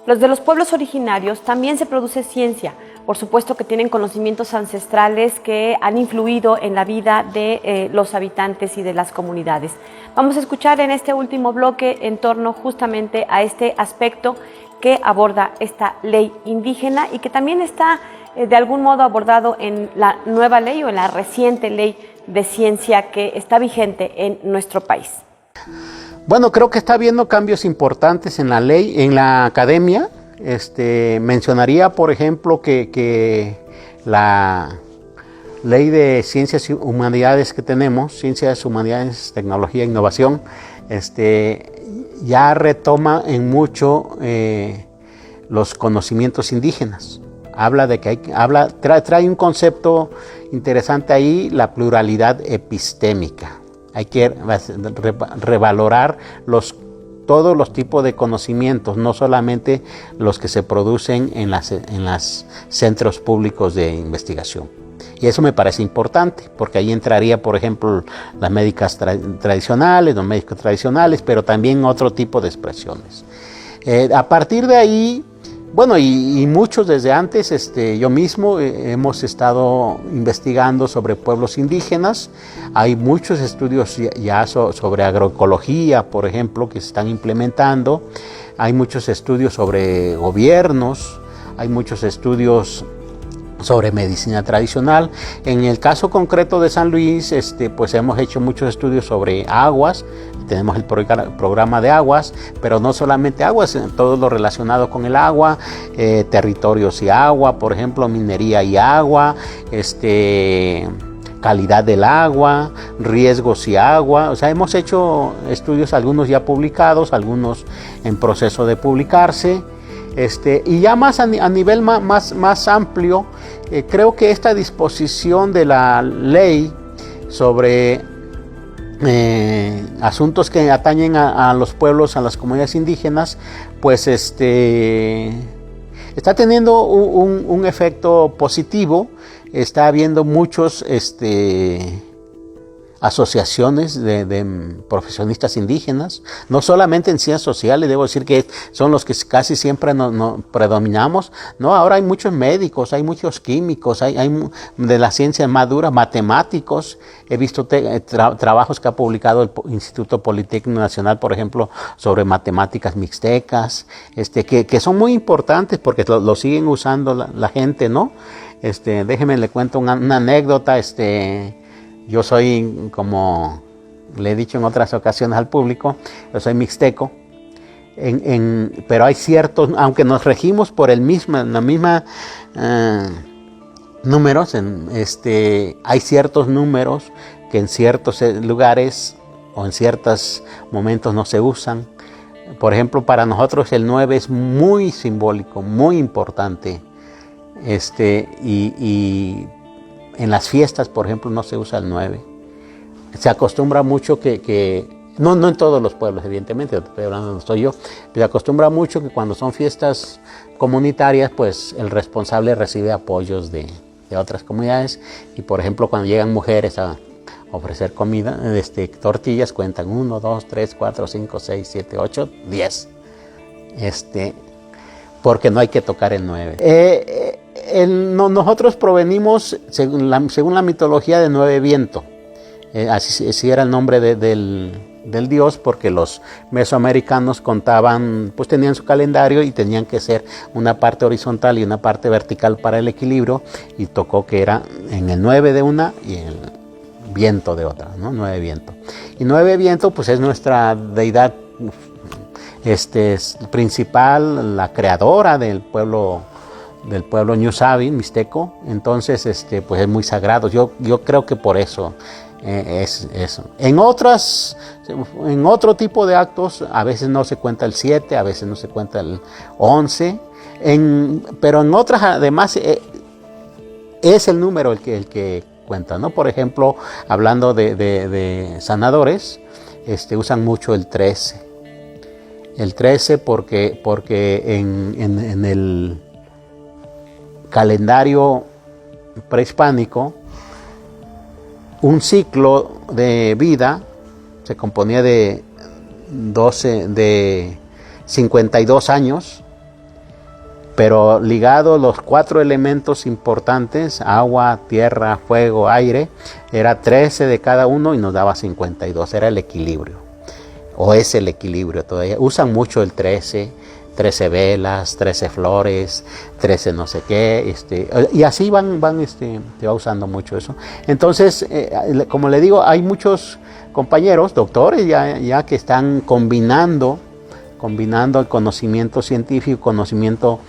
Los de los pueblos originarios también se produce ciencia, por supuesto que tienen conocimientos ancestrales que han influido en la vida de los habitantes y de las comunidades. Vamos a escuchar en este último bloque en torno justamente a este aspecto que aborda esta ley indígena y que también está de algún modo abordado en la nueva ley o en la reciente ley de ciencia que está vigente en nuestro país. Bueno, creo que está habiendo cambios importantes en la ley, en la academia. Mencionaría, por ejemplo, que la ley de ciencias y humanidades que tenemos, ciencias, humanidades, tecnología e innovación, ya retoma en mucho los conocimientos indígenas. Habla de que trae un concepto interesante ahí, la pluralidad epistémica. Hay que revalorar todos los tipos de conocimientos, no solamente los que se producen en los centros públicos de investigación. Y eso me parece importante, porque ahí entraría, por ejemplo, las médicas tradicionales, los médicos tradicionales, pero también otro tipo de expresiones. A partir de ahí, bueno, y muchos desde antes, yo mismo hemos estado investigando sobre pueblos indígenas. Hay muchos estudios ya sobre agroecología, por ejemplo, que se están implementando. Hay muchos estudios sobre gobiernos, hay muchos estudios sobre medicina tradicional. En el caso concreto de San Luis, pues hemos hecho muchos estudios sobre aguas. Tenemos el programa de aguas, pero no solamente aguas, todo lo relacionado con el agua, territorios y agua, por ejemplo, minería y agua, calidad del agua, riesgos y agua. O sea, hemos hecho estudios, algunos ya publicados, algunos en proceso de publicarse. Y ya más a nivel más amplio, creo que esta disposición de la ley sobre asuntos que atañen a los pueblos, a las comunidades indígenas, pues está teniendo un efecto positivo. Está habiendo muchos asociaciones de profesionistas indígenas, no solamente en ciencias sociales, debo decir que son los que casi siempre no predominamos, no, ahora hay muchos médicos, hay muchos químicos, hay de la ciencia más dura, matemáticos. He visto trabajos que ha publicado el Instituto Politécnico Nacional, por ejemplo, sobre matemáticas mixtecas, que son muy importantes porque lo siguen usando la gente, ¿no? Déjeme le cuento una anécdota. Yo soy, como le he dicho en otras ocasiones al público, yo soy mixteco, pero hay ciertos, aunque nos regimos por la misma números, hay ciertos números que en ciertos lugares o en ciertos momentos no se usan. Por ejemplo, para nosotros el 9 es muy simbólico, muy importante. Y en las fiestas, por ejemplo, no se usa el 9. Se acostumbra mucho no en todos los pueblos, evidentemente, estoy hablando donde estoy yo, pero se acostumbra mucho que cuando son fiestas comunitarias, pues el responsable recibe apoyos de otras comunidades. Y por ejemplo, cuando llegan mujeres a ofrecer comida, tortillas, cuentan 1, 2, 3, 4, 5, 6, 7, 8, 10. Porque no hay que tocar el 9. Nosotros provenimos, según la mitología, de 9 viento. Así era el nombre del dios, porque los mesoamericanos contaban, pues tenían su calendario y tenían que ser una parte horizontal y una parte vertical para el equilibrio, y tocó que era en el 9 de una y el viento de otra, ¿no? 9 viento. Y 9 viento, pues es nuestra deidad es principal, la creadora del pueblo Ñusabi, mixteco. Entonces, pues es muy sagrado. Yo creo que por eso es eso. En otro tipo de actos, a veces no se cuenta el 7, a veces no se cuenta el 11, pero en otras, además, es el número el que cuenta, ¿no? Por ejemplo, hablando de sanadores, usan mucho el 13. El 13 porque en el calendario prehispánico, un ciclo de vida se componía de 52 años, pero ligado los 4 elementos importantes, agua, tierra, fuego, aire, era 13 de cada uno y nos daba 52, era el equilibrio. O es el equilibrio todavía. Usan mucho el 13 velas, 13 flores, 13 no sé qué, y así va usando mucho eso. Entonces, como le digo, hay muchos compañeros, doctores ya que están combinando el conocimiento científico, conocimiento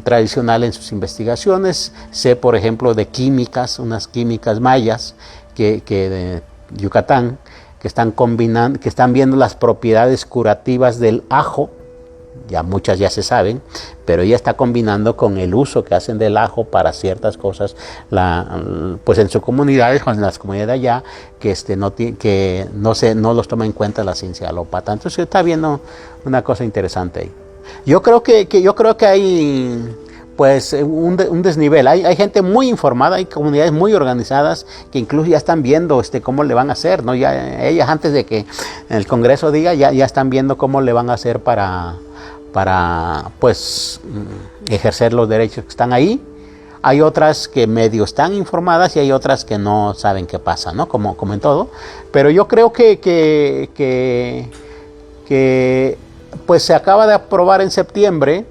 tradicional en sus investigaciones. Sé, por ejemplo, de químicas, unas químicas mayas que de Yucatán, que están viendo las propiedades curativas del ajo. Ya muchas ya se saben, pero ella está combinando con el uso que hacen del ajo para ciertas cosas, pues en sus comunidades, en las comunidades de allá, que no los toma en cuenta la ciencia alópata. Entonces está viendo una cosa interesante ahí. Yo creo que hay pues un desnivel. Hay gente muy informada, hay comunidades muy organizadas que incluso ya están viendo cómo le van a hacer, ¿no? Ya ellas, antes de que el Congreso diga, ya están viendo cómo le van a hacer para pues ejercer los derechos que están ahí. Hay otras que medio están informadas y hay otras que no saben qué pasa, ¿no? Como en todo. Pero yo creo que pues se acaba de aprobar en septiembre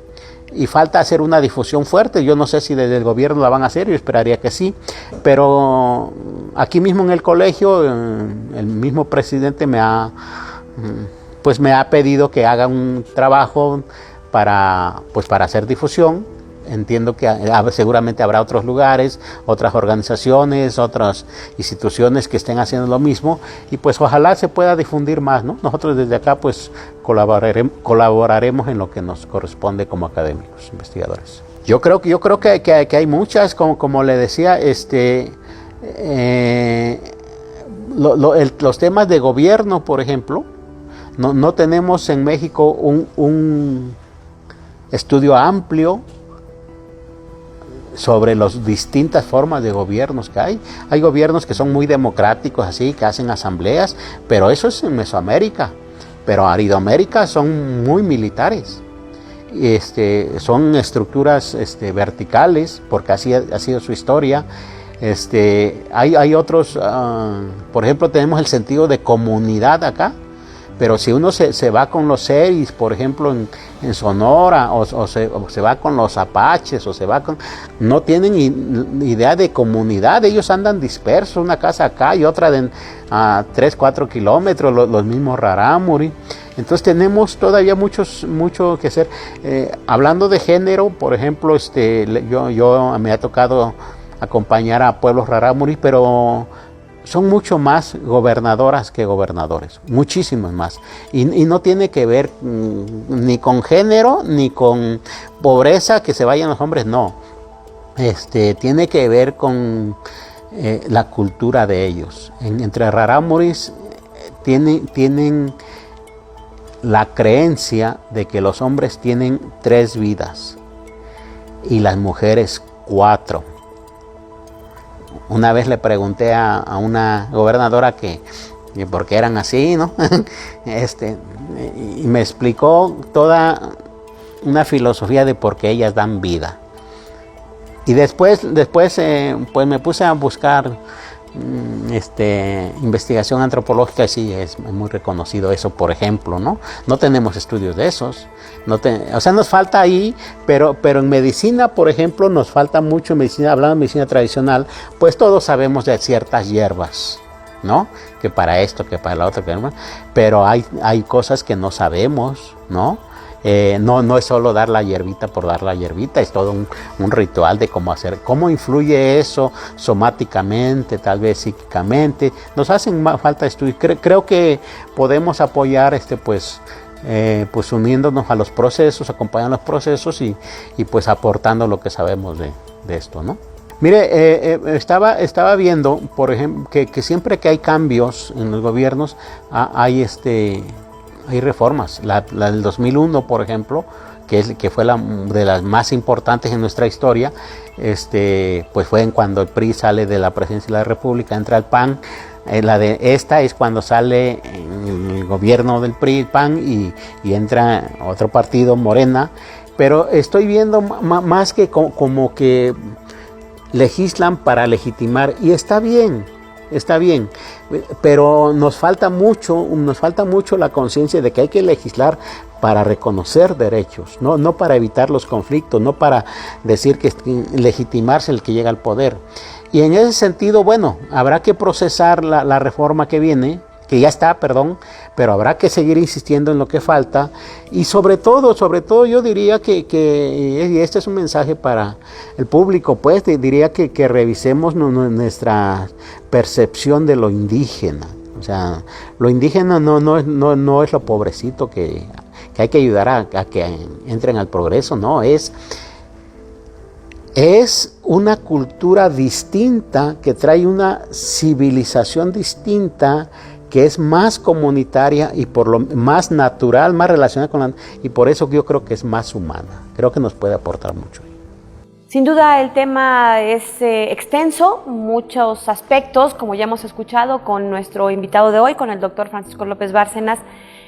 y falta hacer una difusión fuerte. Yo no sé si desde el gobierno la van a hacer, yo esperaría que sí, pero aquí mismo en el colegio, el mismo presidente me ha pedido que haga un trabajo para hacer difusión. Entiendo que seguramente habrá otros lugares, otras organizaciones, otras instituciones que estén haciendo lo mismo, y pues ojalá se pueda difundir más, ¿no? Nosotros desde acá pues colaboraremos en lo que nos corresponde como académicos, investigadores. Yo creo que hay muchas, como le decía, los temas de gobierno, por ejemplo. No tenemos en México un estudio amplio sobre las distintas formas de gobiernos que hay. Hay gobiernos que son muy democráticos, así, que hacen asambleas, pero eso es en Mesoamérica. Pero Aridoamérica son muy militares. Son estructuras verticales, porque así ha sido su historia. Hay otros, por ejemplo, tenemos el sentido de comunidad acá. Pero si uno se va con los seris, por ejemplo, en Sonora, o se va con los apaches, no tienen idea de comunidad. Ellos andan dispersos, una casa acá y otra a 3-4 kilómetros, los mismos rarámuri. Entonces tenemos todavía mucho que hacer. Hablando de género, por ejemplo, yo me ha tocado acompañar a pueblos rarámuri, pero son mucho más gobernadoras que gobernadores, muchísimos más. Y no tiene que ver ni con género, ni con pobreza, que se vayan los hombres, no. Tiene que ver con la cultura de ellos. Entre rarámuris tienen la creencia de que los hombres tienen 3 vidas y las mujeres 4. Una vez le pregunté a una gobernadora que por qué eran así, ¿no? Y me explicó toda una filosofía de por qué ellas dan vida. Y después pues me puse a buscar investigación antropológica, y sí, es muy reconocido eso, por ejemplo, ¿no? No tenemos estudios de esos. Nos falta ahí, pero en medicina, por ejemplo, nos falta mucho. En medicina, hablando de medicina tradicional, pues todos sabemos de ciertas hierbas, ¿no? Que para esto, que para la otra, pero hay cosas que no sabemos, ¿no? No es solo dar la hierbita por dar la hierbita, es todo un ritual de cómo influye eso somáticamente, tal vez psíquicamente. Nos hacen falta estudios. Creo que podemos apoyar pues uniéndonos a los procesos, acompañando los procesos y pues aportando lo que sabemos de esto, ¿no? Mire, estaba viendo, por ejemplo, que siempre que hay cambios en los gobiernos, hay reformas. La del 2001, por ejemplo, que fue de las más importantes en nuestra historia, pues fue cuando el PRI sale de la presidencia de la República, entra el PAN. La de esta es cuando sale el gobierno del PRI, el PAN, y entra otro partido, Morena. Pero estoy viendo más que como que legislan para legitimar, y está bien, pero nos falta mucho la conciencia de que hay que legislar para reconocer derechos, no para evitar los conflictos, no para decir que legitimarse el que llega al poder. Y en ese sentido, bueno, habrá que procesar la reforma que viene, que ya está, pero habrá que seguir insistiendo en lo que falta. Y sobre todo yo diría que y este es un mensaje para el público, pues diría que revisemos nuestra percepción de lo indígena. O sea, lo indígena no es lo pobrecito que hay que ayudar a que entren al progreso, no, es una cultura distinta que trae una civilización distinta, que es más comunitaria y por lo más natural, más relacionada y por eso yo creo que es más humana. Creo que nos puede aportar mucho. Sin duda el tema es extenso, muchos aspectos, como ya hemos escuchado con nuestro invitado de hoy, con el doctor Francisco López Bárcenas,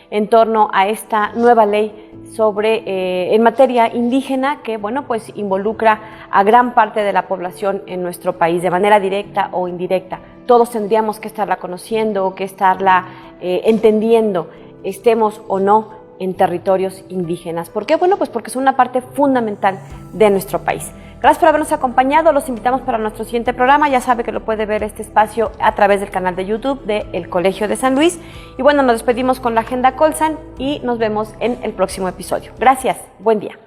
en torno a esta nueva ley en materia indígena que, bueno, pues involucra a gran parte de la población en nuestro país, de manera directa o indirecta. Todos tendríamos que estarla conociendo, que estarla entendiendo, estemos o no en territorios indígenas. ¿Por qué? Bueno, pues porque es una parte fundamental de nuestro país. Gracias por habernos acompañado, los invitamos para nuestro siguiente programa. Ya sabe que lo puede ver este espacio a través del canal de YouTube de El Colegio de San Luis. Y bueno, nos despedimos con la Agenda Colsan y nos vemos en el próximo episodio. Gracias, buen día.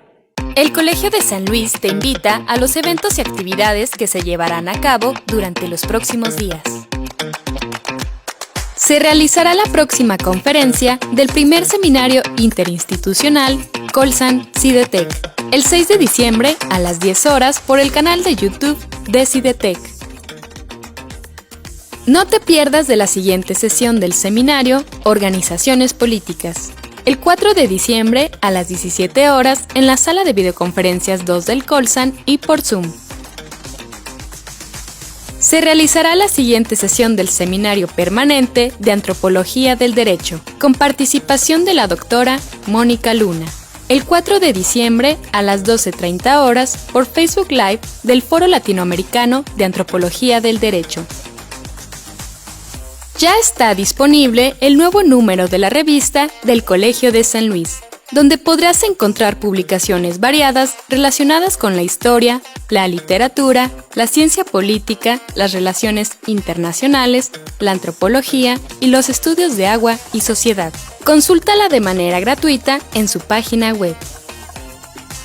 El Colegio de San Luis te invita a los eventos y actividades que se llevarán a cabo durante los próximos días. Se realizará la próxima conferencia del primer seminario interinstitucional Colsan-Cidetec, el 6 de diciembre a las 10 horas por el canal de YouTube de Cidetec. No te pierdas de la siguiente sesión del seminario Organizaciones Políticas, el 4 de diciembre a las 17 horas en la sala de videoconferencias 2 del Colsan y por Zoom. Se realizará la siguiente sesión del Seminario Permanente de Antropología del Derecho, con participación de la doctora Mónica Luna, el 4 de diciembre a las 12:30 horas por Facebook Live del Foro Latinoamericano de Antropología del Derecho. Ya está disponible el nuevo número de la revista del Colegio de San Luis, donde podrás encontrar publicaciones variadas relacionadas con la historia, la literatura, la ciencia política, las relaciones internacionales, la antropología y los estudios de agua y sociedad. Consúltala de manera gratuita en su página web.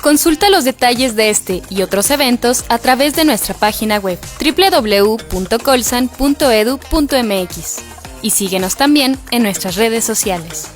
Consulta los detalles de este y otros eventos a través de nuestra página web www.colsan.edu.mx y síguenos también en nuestras redes sociales.